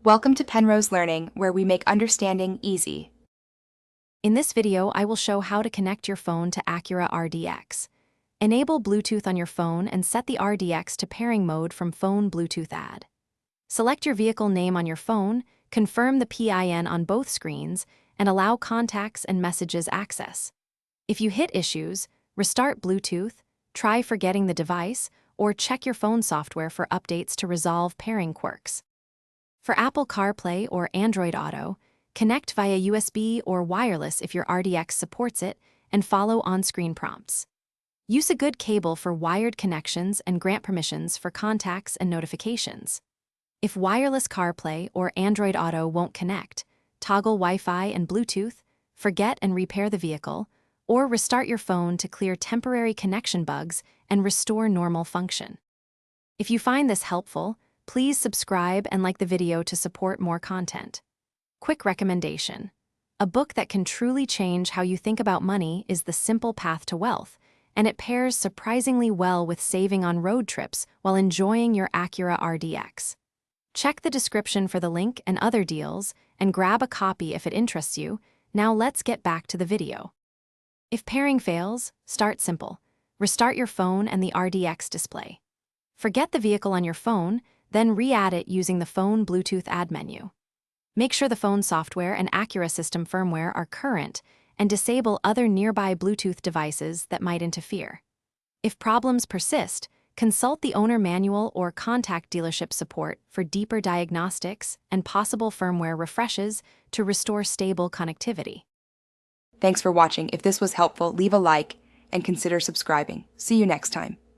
Welcome to Penrose Learning, where we make understanding easy. In this video, I will show how to connect your phone to Acura RDX. Enable Bluetooth on your phone and set the RDX to pairing mode from Phone Bluetooth Add. Select your vehicle name on your phone, confirm the PIN on both screens, and allow contacts and messages access. If you hit issues, restart Bluetooth, try forgetting the device, or check your phone software for updates to resolve pairing quirks. For Apple CarPlay or Android Auto, connect via USB or wireless if your RDX supports it, and follow on-screen prompts. Use a good cable for wired connections and grant permissions for contacts and notifications. If wireless CarPlay or Android Auto won't connect, toggle Wi-Fi and Bluetooth, forget and repair the vehicle, or restart your phone to clear temporary connection bugs and restore normal function. If you find this helpful, please subscribe and like the video to support more content. Quick recommendation. A book that can truly change how you think about money is The Simple Path to Wealth, and it pairs surprisingly well with saving on road trips while enjoying your Acura RDX. Check the description for the link and other deals, and grab a copy if it interests you. Now let's get back to the video. If pairing fails, start simple. Restart your phone and the RDX display. Forget the vehicle on your phone, then re-add it using the Phone Bluetooth Add menu. Make sure the phone software and Acura system firmware are current, and disable other nearby Bluetooth devices that might interfere. If problems persist, consult the owner manual or contact dealership support for deeper diagnostics and possible firmware refreshes to restore stable connectivity. Thanks for watching. If this was helpful, leave a like and consider subscribing. See you next time.